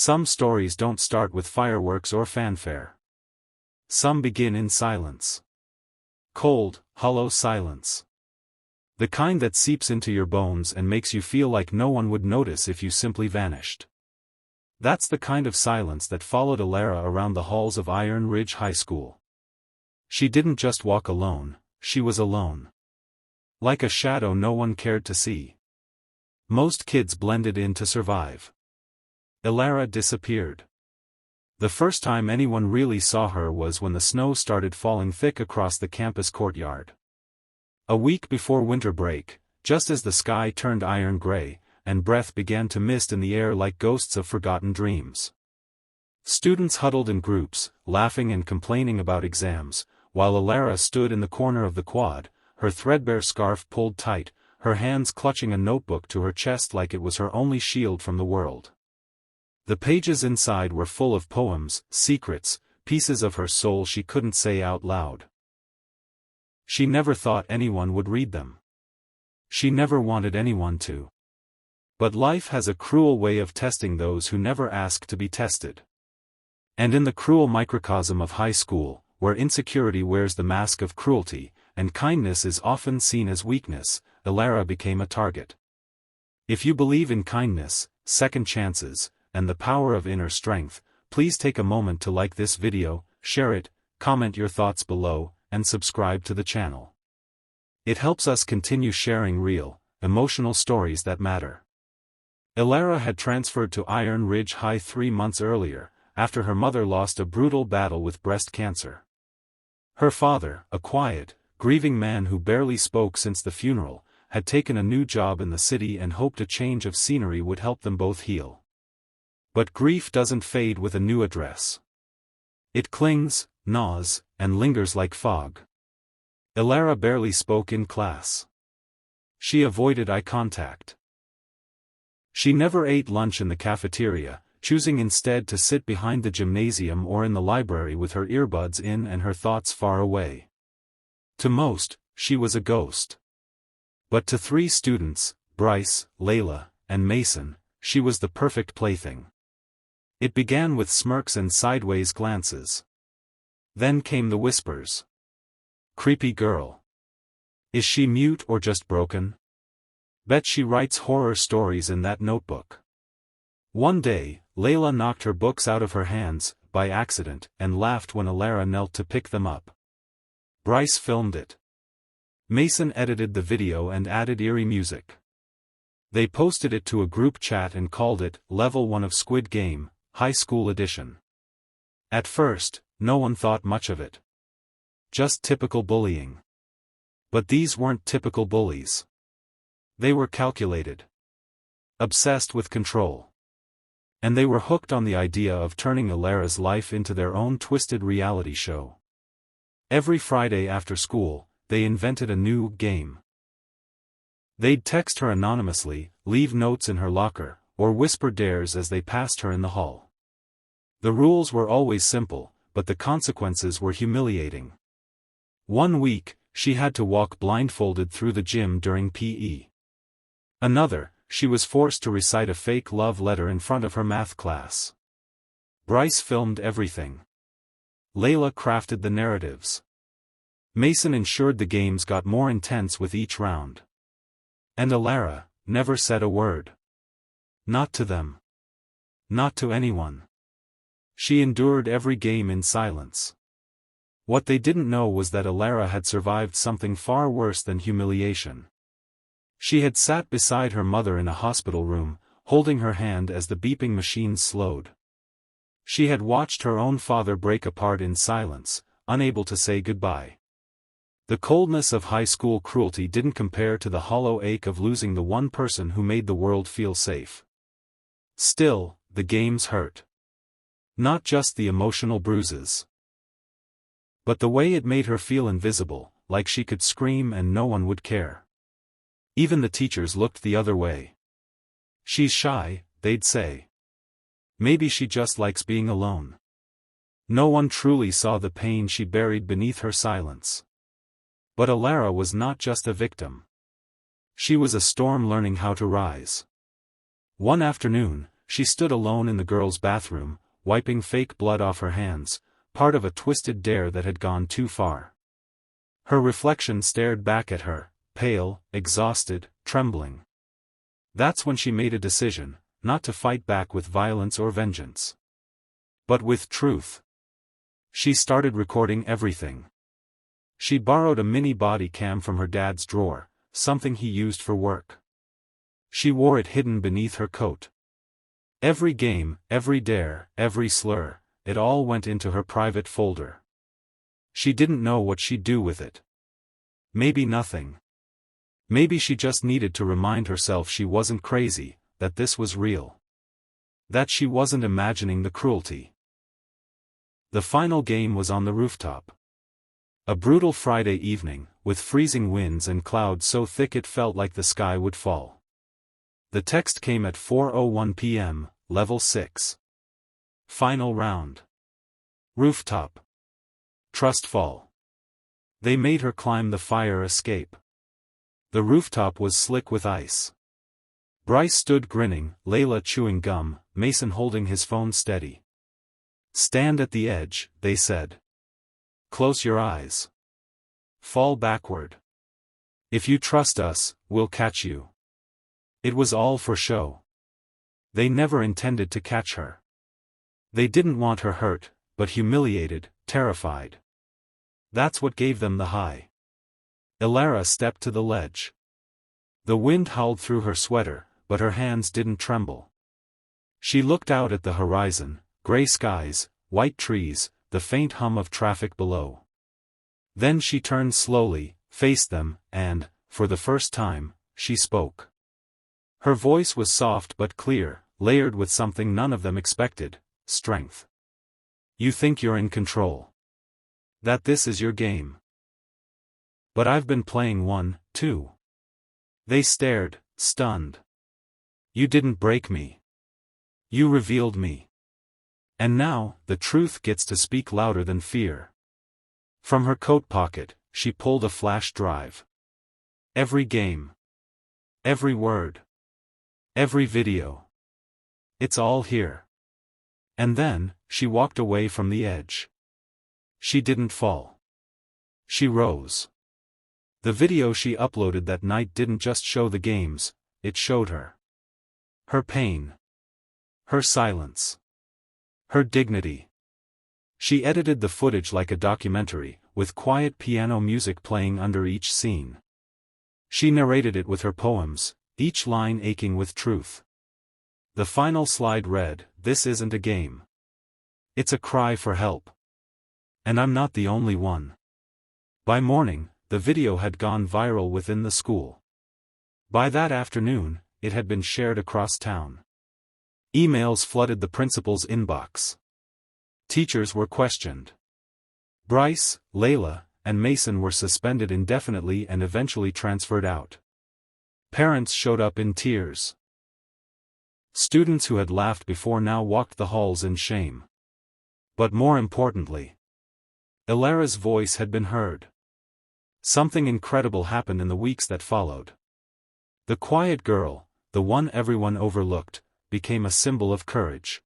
Some stories don't start with fireworks or fanfare. Some begin in silence. Cold, hollow silence. The kind that seeps into your bones and makes you feel like no one would notice if you simply vanished. That's the kind of silence that followed Alara around the halls of Iron Ridge High School. She didn't just walk alone, she was alone. Like a shadow no one cared to see. Most kids blended in to survive. Alara disappeared. The first time anyone really saw her was when the snow started falling thick across the campus courtyard. A week before winter break, just as the sky turned iron gray, and breath began to mist in the air like ghosts of forgotten dreams. Students huddled in groups, laughing and complaining about exams, while Alara stood in the corner of the quad, her threadbare scarf pulled tight, her hands clutching a notebook to her chest like it was her only shield from the world. The pages inside were full of poems, secrets, pieces of her soul she couldn't say out loud. She never thought anyone would read them. She never wanted anyone to. But life has a cruel way of testing those who never ask to be tested. And in the cruel microcosm of high school, where insecurity wears the mask of cruelty, and kindness is often seen as weakness, Alara became a target. If you believe in kindness, second chances, and the power of inner strength, please take a moment to like this video, share it, comment your thoughts below, and subscribe to the channel. It helps us continue sharing real, emotional stories that matter. Alara had transferred to Iron Ridge High 3 months earlier, after her mother lost a brutal battle with breast cancer. Her father, a quiet, grieving man who barely spoke since the funeral, had taken a new job in the city and hoped a change of scenery would help them both heal. But grief doesn't fade with a new address. It clings, gnaws, and lingers like fog. Alara barely spoke in class. She avoided eye contact. She never ate lunch in the cafeteria, choosing instead to sit behind the gymnasium or in the library with her earbuds in and her thoughts far away. To most, she was a ghost. But to 3 students, Bryce, Layla, and Mason, she was the perfect plaything. It began with smirks and sideways glances. Then came the whispers. Creepy girl. Is she mute or just broken? Bet she writes horror stories in that notebook. One day, Layla knocked her books out of her hands, by accident, and laughed when Alara knelt to pick them up. Bryce filmed it. Mason edited the video and added eerie music. They posted it to a group chat and called it Level 1 of Squid Game, High School Edition. At first, no one thought much of it. Just typical bullying. But these weren't typical bullies. They were calculated. Obsessed with control. And they were hooked on the idea of turning Alara's life into their own twisted reality show. Every Friday after school, they invented a new game. They'd text her anonymously, leave notes in her locker, or whisper dares as they passed her in the hall. The rules were always simple, but the consequences were humiliating. One week, she had to walk blindfolded through the gym during PE. Another, she was forced to recite a fake love letter in front of her math class. Bryce filmed everything. Layla crafted the narratives. Mason ensured the games got more intense with each round. And Alara never said a word. Not to them. Not to anyone. She endured every game in silence. What they didn't know was that Alara had survived something far worse than humiliation. She had sat beside her mother in a hospital room, holding her hand as the beeping machines slowed. She had watched her own father break apart in silence, unable to say goodbye. The coldness of high school cruelty didn't compare to the hollow ache of losing the one person who made the world feel safe. Still, the games hurt. Not just the emotional bruises. But the way it made her feel invisible, like she could scream and no one would care. Even the teachers looked the other way. She's shy, they'd say. Maybe she just likes being alone. No one truly saw the pain she buried beneath her silence. But Alara was not just a victim. She was a storm learning how to rise. One afternoon, she stood alone in the girls' bathroom, wiping fake blood off her hands, part of a twisted dare that had gone too far. Her reflection stared back at her, pale, exhausted, trembling. That's when she made a decision, not to fight back with violence or vengeance, but with truth. She started recording everything. She borrowed a mini body cam from her dad's drawer, something he used for work. She wore it hidden beneath her coat. Every game, every dare, every slur, it all went into her private folder. She didn't know what she'd do with it. Maybe nothing. Maybe she just needed to remind herself she wasn't crazy, that this was real. That she wasn't imagining the cruelty. The final game was on the rooftop. A brutal Friday evening, with freezing winds and clouds so thick it felt like the sky would fall. The text came at 4:01 p.m., Level 6. Final round. Rooftop. Trust fall. They made her climb the fire escape. The rooftop was slick with ice. Bryce stood grinning, Layla chewing gum, Mason holding his phone steady. Stand at the edge, they said. Close your eyes. Fall backward. If you trust us, we'll catch you. It was all for show. They never intended to catch her. They didn't want her hurt, but humiliated, terrified. That's what gave them the high. Elara stepped to the ledge. The wind howled through her sweater, but her hands didn't tremble. She looked out at the horizon, gray skies, white trees, the faint hum of traffic below. Then she turned slowly, faced them, and, for the first time, she spoke. Her voice was soft but clear, layered with something none of them expected, strength. You think you're in control. That this is your game. But I've been playing one, too. They stared, stunned. You didn't break me. You revealed me. And now, the truth gets to speak louder than fear. From her coat pocket, she pulled a flash drive. Every game. Every word. Every video. It's all here. And then, she walked away from the edge. She didn't fall. She rose. The video she uploaded that night didn't just show the games, it showed her. Her pain. Her silence. Her dignity. She edited the footage like a documentary, with quiet piano music playing under each scene. She narrated it with her poems, each line aching with truth. The final slide read, "This isn't a game. It's a cry for help. And I'm not the only one." By morning, the video had gone viral within the school. By that afternoon, it had been shared across town. Emails flooded the principal's inbox. Teachers were questioned. Bryce, Layla, and Mason were suspended indefinitely and eventually transferred out. Parents showed up in tears. Students who had laughed before now walked the halls in shame. But more importantly, Elara's voice had been heard. Something incredible happened in the weeks that followed. The quiet girl, the one everyone overlooked, became a symbol of courage.